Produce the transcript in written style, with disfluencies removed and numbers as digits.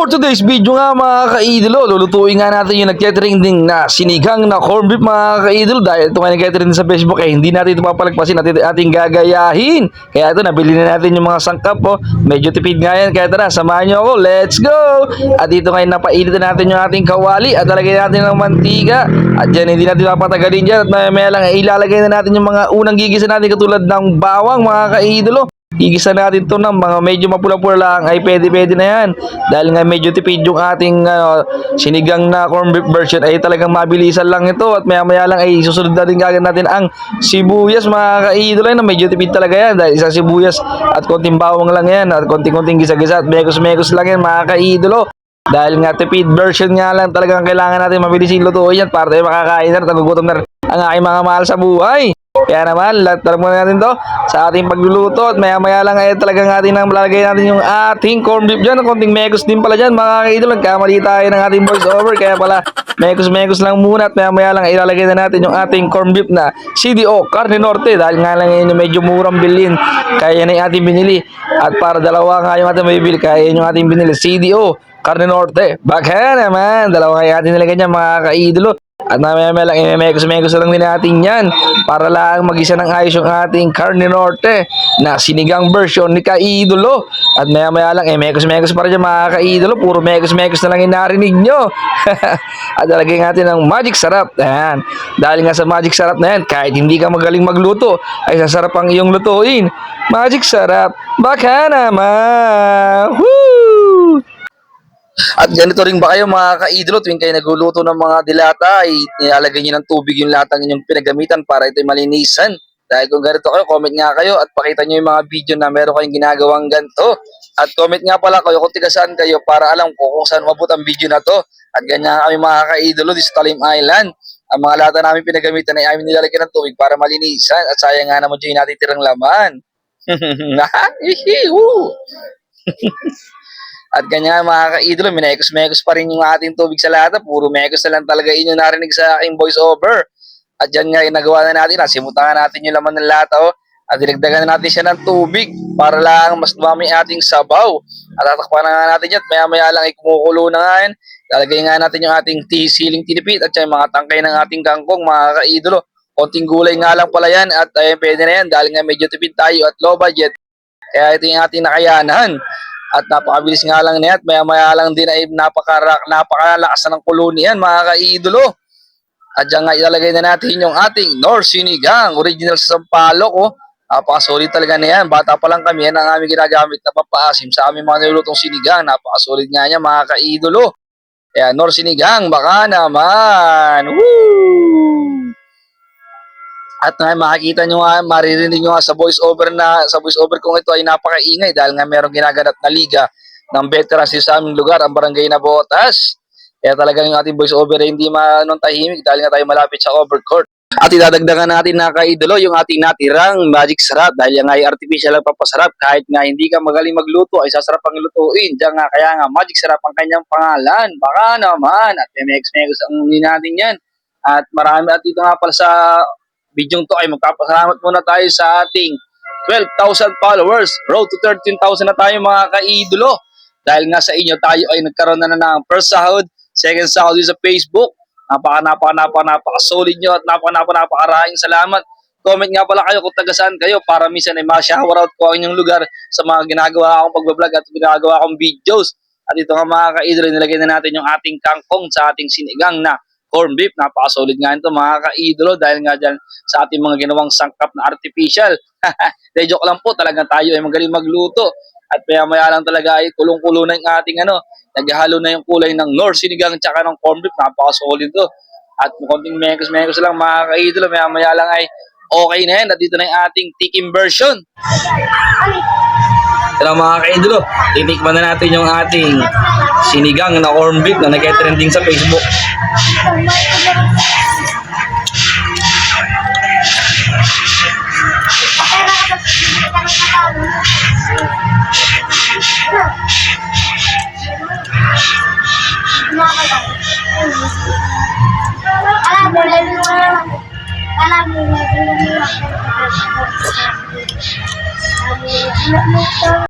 For today's video nga mga ka-idolo, lulutuin nga natin yung nag-catering na sinigang na corned beef mga ka-idolo. Dahil ito nga nag-catering sa Facebook hindi natin ito papalagpasin, ating gagayahin. Kaya ito, nabili na natin yung mga sangkap medyo tipid nga yan, kaya tara, samahan nyo ako, let's go! At dito ngayon napainit na natin yung ating kawali at lalagay natin ng mantika. At dyan hindi natin papatagalin dyan at maya lang ilalagay na natin yung mga unang gigisa natin katulad ng bawang mga ka-idolo. Igisa natin to ng mga medyo mapula-pula lang ay pwede na yan. Dahil nga medyo tipid yung ating sinigang na corned beef version ay talagang mabilisan lang ito. At maya lang ay susunod na din kagad natin ang sibuyas mga ka-idolo na medyo tipid talaga yan. Dahil isang sibuyas at konting bawang lang yan at konting gisa-gisa at mekos lang yan mga ka-idolo. Dahil nga tipid version nga lang talagang kailangan natin mabilisin lutuin yan para tayo makakain na at nagugutom na rin ang aking mga mahal sa buhay. Kaya naman, lahat muna natin to sa ating pagluluto at maya lang ay talagang ating nang lalagay natin yung ating corned beef dyan. Konting mekos din pala dyan mga ka-idolo. Nagkamali tayo ng ating voice over kaya pala mekos lang muna at maya lang ilalagay na natin yung ating corned beef na CDO Carne Norte. Dahil nga lang yun yung medyo murang bilhin kaya yan yung ating binili. At para dalawa nga yung ating mabibili kaya yun yung ating binili CDO Carne Norte. Baka naman, dalawa nga yung ating nilagay niya mga ka-idolo. At maya lang imemekos lang din natin yan para lang mag-isa ng ayos yung ating Carne Norte na sinigang version ni ka-idolo. At maya lang mekos para dyan mga ka-idolo. Puro mekos na lang yung narinig nyo. At lalagay natin ng magic sarap. Ayan. Dahil nga sa magic sarap na yan, kahit hindi ka magaling magluto ay sasarap ang iyong lutuin. Magic sarap, baka naman. Woo! At ganito rin ba kayo mga ka-idolo tuwing kayo nagluluto ng mga dilata ay nilalagay nyo ng tubig yung latang inyong pinagamitan para ito'y malinisan. Dahil kung ganito kayo, comment nga kayo at pakita nyo yung mga video na meron kayong ginagawang ganito. At comment nga pala kayo kung tiga saan kayo para alam ko kung saan mabot ang video na to. At ganyan kami mga ka-idolo dito sa Talim Island. Ang mga lata namin pinagamitan ay amin nilalagyan ng tubig para malinisan at sayang nga naman dyan yung natitirang laman. At ganyan mga ka-idolo, minekos pa rin yung ating tubig sa lata. Puro mekos na lang talaga inyo narinig sa aking voice over. At dyan nga nagawa na natin, simutangan natin yung laman ng lata at dinagdagan na natin siya ng tubig para lang mas dumami ating sabaw. At tatakpan na nga natin yan at maya lang ay kumukulo na nga yan. Lalagay nga natin yung ating siling tinipid at yung mga tangkay ng ating kangkong mga ka-idolo. Konting gulay nga lang pala yan at pwede na yan dahil nga medyo tipid tayo at low budget. Kaya ito yung ating nakayanan. At napakabilis nga lang niya at maya lang din ay napakalakas ng kulo niyan mga ka-idolo. At dyan nga ilalagay na natin yung ating Nor Sinigang, original sa Sampaloc. Napakasolid talaga na yan. Bata pa lang kami, yan ang aming ginagamit na papaasim sa aming mga nilulutong sinigang. Napakasolid nga niya mga ka-idolo. Kaya Nor Sinigang, baka naman. Woo! At makikita nyo nga, maririnig nyo nga sa voice over kong ito ay napakaingay dahil nga merong ginaganap na liga ng veterans sa aming lugar, ang Barangay Nabotas. Kaya talagang yung ating voice over ay hindi tahimik dahil nga tayo malapit sa overcourt. At idadagdagan natin na ka-idolo yung ating natirang magic sarap dahil nga ay artificial ang papasarap. Kahit nga hindi ka magaling magluto ay sasarap ang lutuin. Diyan nga kaya nga magic sarap ang kanyang pangalan. Baka naman. At mekos ang natin yan. At marami at ito nga pala sa video to ay magpapasalamat muna tayo sa ating 12,000 followers. Road to 13,000 na tayo mga ka-idolo. Dahil nga sa inyo tayo ay nagkaroon na ng first sahod, second sahod sa Facebook. Napaka-solid nyo at napaka-maraming salamat. Comment nga pala kayo kung taga saan kayo para minsan ay ma-shoutout ko ang inyong lugar sa mga ginagawa akong pagbablog at ginagawa akong videos. At ito nga mga ka-idolo, nilagay na natin yung ating kangkong sa ating sinigang na corned beef. Napaka-solid nga ito mga ka-idolo dahil nga dyan sa ating mga ginawang sangkap na artificial. De joke lang po, talagang tayo ay magaling magluto. At maya lang talaga ay kulong-kulo na yung ating naghahalo na yung kulay ng Nor Sinigang tsaka ng corned beef. Napaka-solid to. At konting mekos lang mga ka-idolo, maya lang ay okay na yan. At dito na yung ating tikim version. Pero mga ka-idolo, titikman na natin yung ating sinigang na corned beef na nag-trending sa Facebook.